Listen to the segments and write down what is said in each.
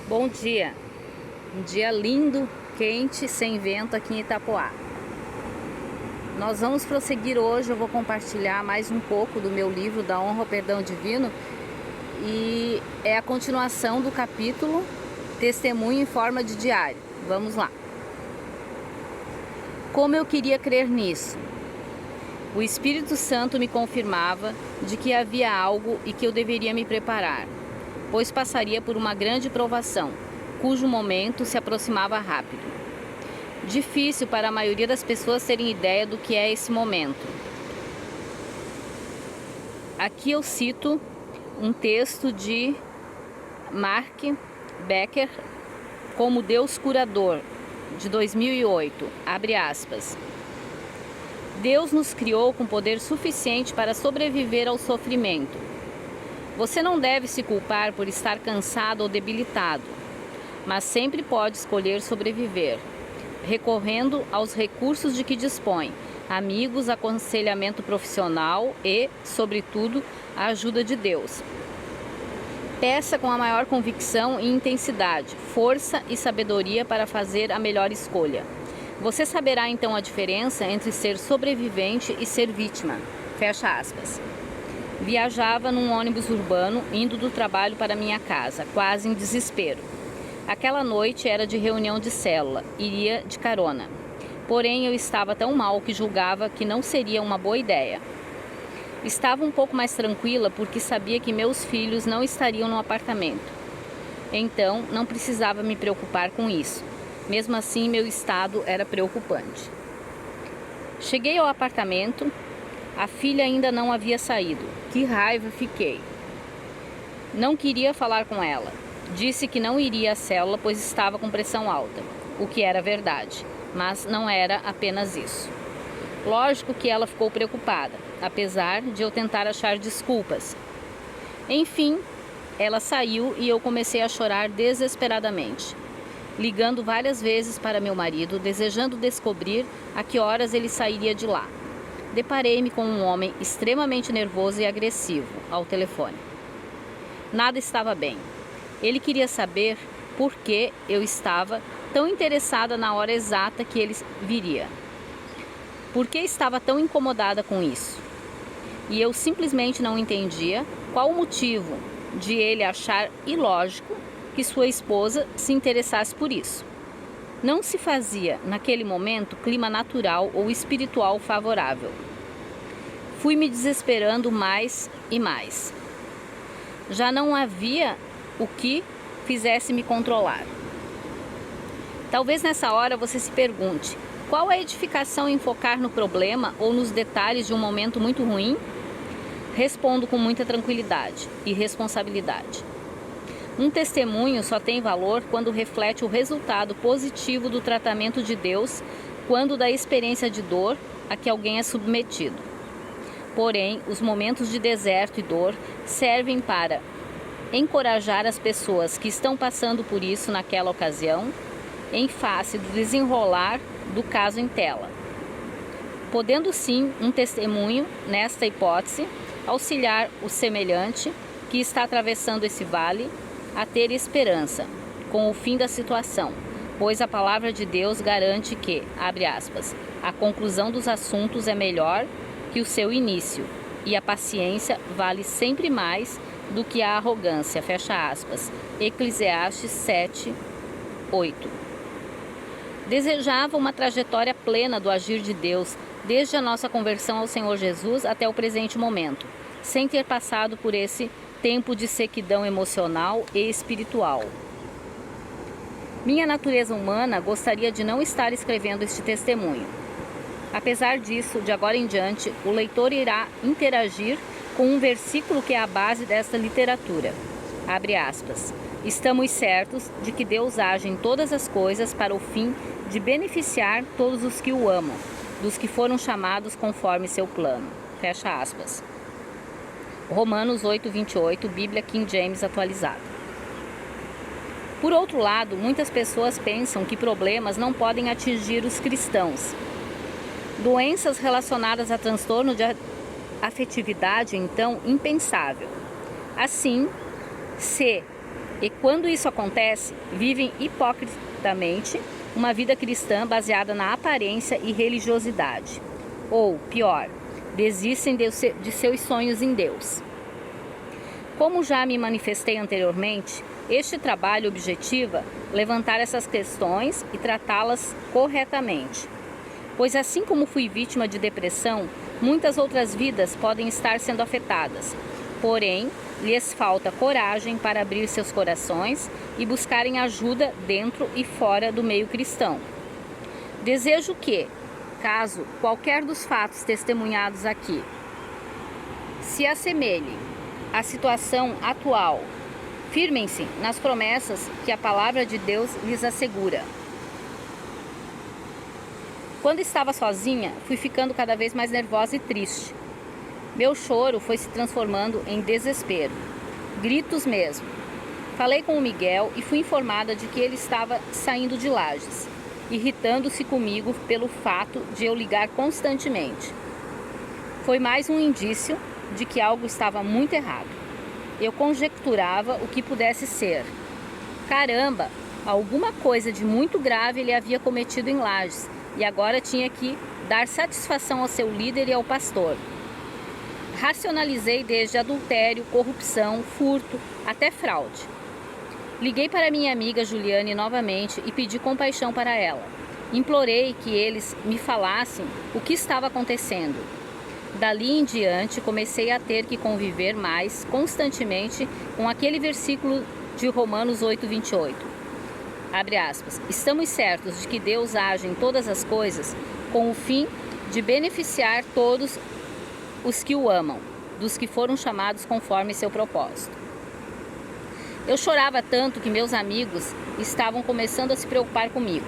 Bom dia, um dia lindo, quente, sem vento aqui em Itapoá. Nós vamos prosseguir hoje, eu vou compartilhar mais um pouco do meu livro Da Honra ao Perdão Divino e é a continuação do capítulo Testemunho em Forma de Diário. Vamos lá. Como eu queria crer nisso? O Espírito Santo me confirmava de que havia algo e que eu deveria me preparar, pois passaria por uma grande provação, cujo momento se aproximava rápido. Difícil para a maioria das pessoas terem ideia do que é esse momento. Aqui eu cito um texto de Mark Becker, Como Deus Curador, de 2008, abre aspas. Deus nos criou com poder suficiente para sobreviver ao sofrimento. Você não deve se culpar por estar cansado ou debilitado, mas sempre pode escolher sobreviver, recorrendo aos recursos de que dispõe, amigos, aconselhamento profissional e, sobretudo, a ajuda de Deus. Peça com a maior convicção e intensidade, força e sabedoria para fazer a melhor escolha. Você saberá então a diferença entre ser sobrevivente e ser vítima. Fecha aspas. Viajava num ônibus urbano, indo do trabalho para minha casa, quase em desespero. Aquela noite era de reunião de célula, iria de carona. Porém, eu estava tão mal que julgava que não seria uma boa ideia. Estava um pouco mais tranquila porque sabia que meus filhos não estariam no apartamento. Então, não precisava me preocupar com isso. Mesmo assim, meu estado era preocupante. Cheguei ao apartamento. A filha ainda não havia saído. Que raiva fiquei. Não queria falar com ela. Disse que não iria à célula pois estava com pressão alta, o que era verdade, mas não era apenas isso. Lógico que ela ficou preocupada, apesar de eu tentar achar desculpas. Enfim, ela saiu e eu comecei a chorar desesperadamente, ligando várias vezes para meu marido, desejando descobrir a que horas ele sairia de lá. Deparei-me com um homem extremamente nervoso e agressivo ao telefone. Nada estava bem. Ele queria saber por que eu estava tão interessada na hora exata que ele viria. Por que estava tão incomodada com isso? E eu simplesmente não entendia qual o motivo de ele achar ilógico que sua esposa se interessasse por isso. Não se fazia, naquele momento, clima natural ou espiritual favorável. Fui me desesperando mais e mais. Já não havia o que fizesse me controlar. Talvez nessa hora você se pergunte, qual a edificação em focar no problema ou nos detalhes de um momento muito ruim? Respondo com muita tranquilidade e responsabilidade. Um testemunho só tem valor quando reflete o resultado positivo do tratamento de Deus, quando da experiência de dor a que alguém é submetido. Porém, os momentos de deserto e dor servem para encorajar as pessoas que estão passando por isso naquela ocasião, em face do desenrolar do caso em tela. Podendo sim um testemunho, nesta hipótese, auxiliar o semelhante que está atravessando esse vale a ter esperança com o fim da situação, pois a palavra de Deus garante que, abre aspas, a conclusão dos assuntos é melhor que o seu início e a paciência vale sempre mais do que a arrogância, fecha aspas, Eclesiastes 7, 8. Desejava uma trajetória plena do agir de Deus, desde a nossa conversão ao Senhor Jesus até o presente momento, sem ter passado por esse tempo de sequidão emocional e espiritual. Minha natureza humana gostaria de não estar escrevendo este testemunho. Apesar disso, de agora em diante, o leitor irá interagir com um versículo que é a base desta literatura. Abre aspas. Estamos certos de que Deus age em todas as coisas para o fim de beneficiar todos os que o amam, dos que foram chamados conforme seu plano. Fecha aspas. Romanos 8:28, Bíblia King James atualizada. Por outro lado, muitas pessoas pensam que problemas não podem atingir os cristãos. Doenças relacionadas a transtorno de afetividade, então, impensável. Assim, se e quando isso acontece, vivem hipocritamente uma vida cristã baseada na aparência e religiosidade. Ou, pior, desistem de seus sonhos em Deus. Como já me manifestei anteriormente, este trabalho objetiva levantar essas questões e tratá-las corretamente. Pois assim como fui vítima de depressão, muitas outras vidas podem estar sendo afetadas. Porém, lhes falta coragem para abrir seus corações e buscarem ajuda dentro e fora do meio cristão. Desejo que, caso qualquer dos fatos testemunhados aqui se assemelhe à situação atual, firmem-se nas promessas que a palavra de Deus lhes assegura. Quando estava sozinha, fui ficando cada vez mais nervosa e triste. Meu choro foi se transformando em desespero, gritos mesmo. Falei com o Miguel e fui informada de que ele estava saindo de Lages, irritando-se comigo pelo fato de eu ligar constantemente. Foi mais um indício de que algo estava muito errado. Eu conjecturava o que pudesse ser. Caramba, alguma coisa de muito grave ele havia cometido em Lages e agora tinha que dar satisfação ao seu líder e ao pastor. Racionalizei desde adultério, corrupção, furto, até fraude. Liguei para minha amiga Juliane novamente e pedi compaixão para ela. Implorei que eles me falassem o que estava acontecendo. Dali em diante, comecei a ter que conviver mais constantemente com aquele versículo de Romanos 8:28. Abre aspas. Estamos certos de que Deus age em todas as coisas com o fim de beneficiar todos os que o amam, dos que foram chamados conforme seu propósito. Eu chorava tanto que meus amigos estavam começando a se preocupar comigo.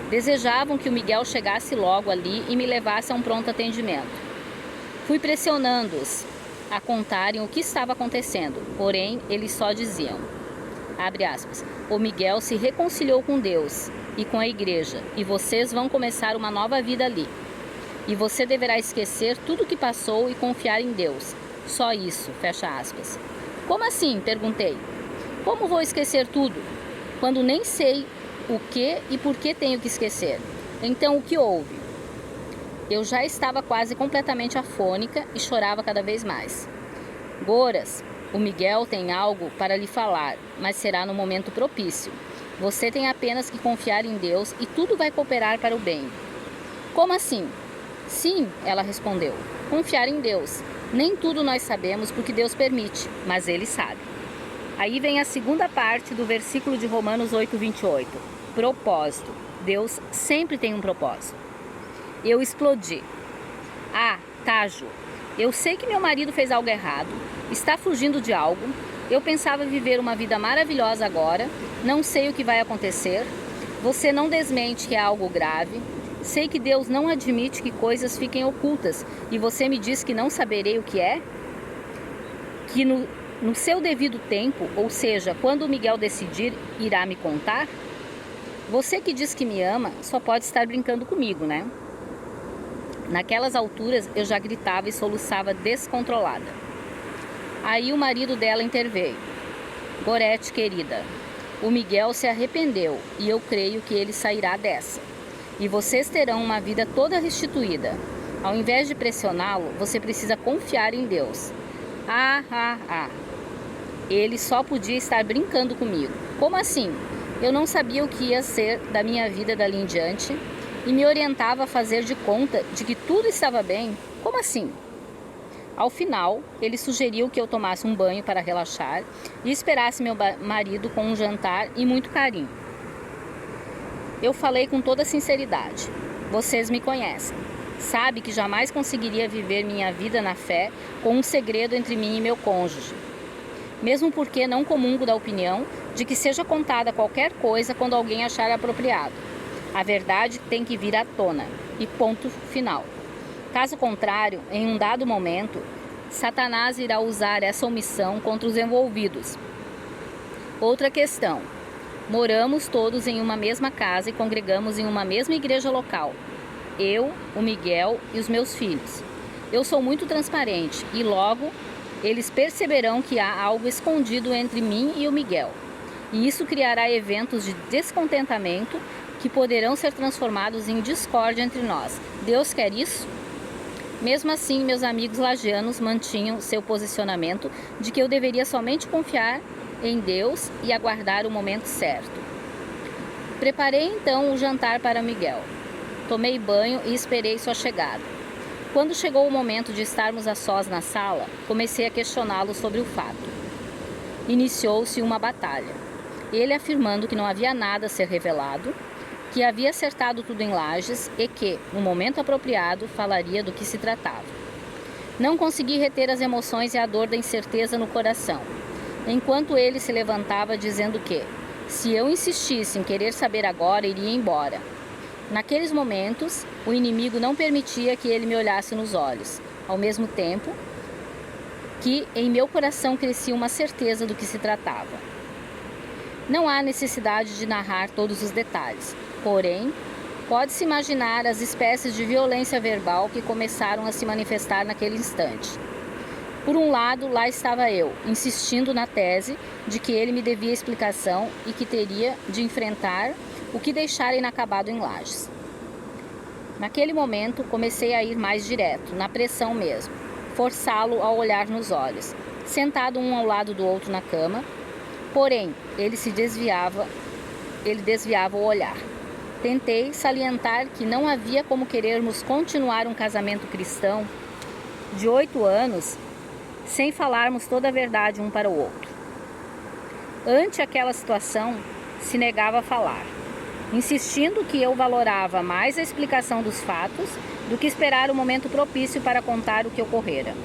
Desejavam que o Miguel chegasse logo ali e me levasse a um pronto atendimento. Fui pressionando-os a contarem o que estava acontecendo, porém eles só diziam, abre aspas, o Miguel se reconciliou com Deus e com a igreja, e vocês vão começar uma nova vida ali. E você deverá esquecer tudo o que passou e confiar em Deus. Só isso, fecha aspas. Como assim? Perguntei. Como vou esquecer tudo? Quando nem sei o que e por que tenho que esquecer. Então, o que houve? Eu já estava quase completamente afônica e chorava cada vez mais. Goras, o Miguel tem algo para lhe falar, mas será no momento propício. Você tem apenas que confiar em Deus e tudo vai cooperar para o bem. Como assim? Sim, ela respondeu. Confiar em Deus. Nem tudo nós sabemos porque Deus permite, mas Ele sabe. Aí vem a segunda parte do versículo de Romanos 8:28. Propósito. Deus sempre tem um propósito. Eu explodi. Ah, Tajo, eu sei que meu marido fez algo errado, está fugindo de algo, eu pensava viver uma vida maravilhosa agora, não sei o que vai acontecer, você não desmente que é algo grave, sei que Deus não admite que coisas fiquem ocultas e você me diz que não saberei o que é? Que no seu devido tempo, ou seja, quando o Miguel decidir, irá me contar? Você que diz que me ama, só pode estar brincando comigo, né? Naquelas alturas, eu já gritava e soluçava descontrolada. Aí o marido dela interveio. Gorete, querida, o Miguel se arrependeu e eu creio que ele sairá dessa. E vocês terão uma vida toda restituída. Ao invés de pressioná-lo, você precisa confiar em Deus. Ele só podia estar brincando comigo. Como assim? Eu não sabia o que ia ser da minha vida dali em diante e me orientava a fazer de conta de que tudo estava bem. Como assim? Ao final, ele sugeriu que eu tomasse um banho para relaxar e esperasse meu marido com um jantar e muito carinho. Eu falei com toda sinceridade. Vocês me conhecem. Sabe que jamais conseguiria viver minha vida na fé com um segredo entre mim e meu cônjuge. Mesmo porque não comungo da opinião de que seja contada qualquer coisa quando alguém achar apropriado. A verdade tem que vir à tona. E ponto final. Caso contrário, em um dado momento, Satanás irá usar essa omissão contra os envolvidos. Outra questão. Moramos todos em uma mesma casa e congregamos em uma mesma igreja local. Eu, o Miguel e os meus filhos. Eu sou muito transparente e logo eles perceberão que há algo escondido entre mim e o Miguel. e isso criará eventos de descontentamento que poderão ser transformados em discórdia entre nós. Deus quer isso? Mesmo assim, meus amigos lagianos mantinham seu posicionamento de que eu deveria somente confiar em Deus e aguardar o momento certo. Preparei então o jantar para Miguel. Tomei banho e esperei sua chegada. Quando chegou o momento de estarmos a sós na sala, comecei a questioná-lo sobre o fato. Iniciou-se uma batalha. Ele afirmando que não havia nada a ser revelado, que havia acertado tudo em Lages e que, no momento apropriado, falaria do que se tratava. Não consegui reter as emoções e a dor da incerteza no coração, enquanto ele se levantava dizendo que, se eu insistisse em querer saber agora, iria embora. Naqueles momentos, o inimigo não permitia que ele me olhasse nos olhos, ao mesmo tempo que em meu coração crescia uma certeza do que se tratava. Não há necessidade de narrar todos os detalhes. Porém, pode-se imaginar as espécies de violência verbal que começaram a se manifestar naquele instante. Por um lado, lá estava eu, insistindo na tese de que ele me devia explicação e que teria de enfrentar o que deixara inacabado em Lages. Naquele momento, comecei a ir mais direto, na pressão mesmo, forçá-lo a olhar nos olhos, sentado um ao lado do outro na cama, porém, ele desviava o olhar. Tentei salientar que não havia como querermos continuar um casamento cristão de 8 anos sem falarmos toda a verdade um para o outro. Ante aquela situação, se negava a falar, insistindo que eu valorava mais a explicação dos fatos do que esperar o momento propício para contar o que ocorrera.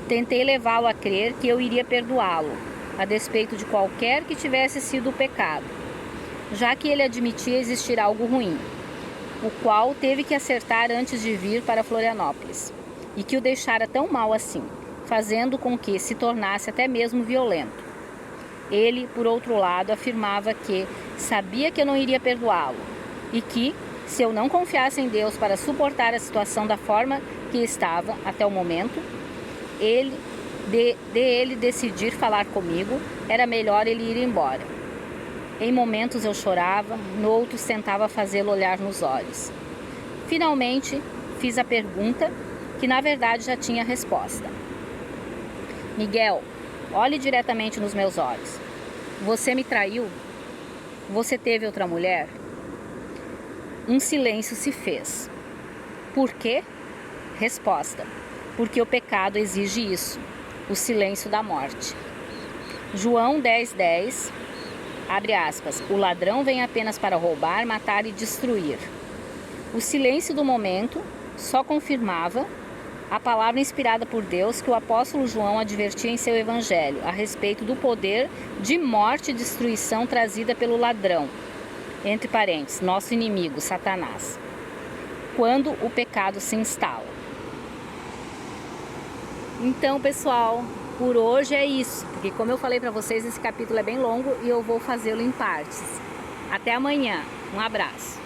Tentei levá-lo a crer que eu iria perdoá-lo, a despeito de qualquer que tivesse sido o pecado, já que ele admitia existir algo ruim, o qual teve que acertar antes de vir para Florianópolis, e que o deixara tão mal assim, fazendo com que se tornasse até mesmo violento. Ele, por outro lado, afirmava que sabia que eu não iria perdoá-lo, e que, se eu não confiasse em Deus para suportar a situação da forma que estava até o momento, ele decidir falar comigo, era melhor ele ir embora. Em momentos eu chorava, noutros tentava fazê-lo olhar nos olhos. Finalmente, fiz a pergunta, que na verdade já tinha a resposta. Miguel, olhe diretamente nos meus olhos. Você me traiu? Você teve outra mulher? Um silêncio se fez. Por quê? Resposta. Porque o pecado exige isso, o silêncio da morte. João 10:10, abre aspas, o ladrão vem apenas para roubar, matar e destruir. O silêncio do momento só confirmava a palavra inspirada por Deus que o apóstolo João advertia em seu evangelho a respeito do poder de morte e destruição trazida pelo ladrão, entre parênteses, nosso inimigo, Satanás, quando o pecado se instala. Então, pessoal, por hoje é isso, porque como eu falei para vocês, esse capítulo é bem longo e eu vou fazê-lo em partes. Até amanhã, um abraço.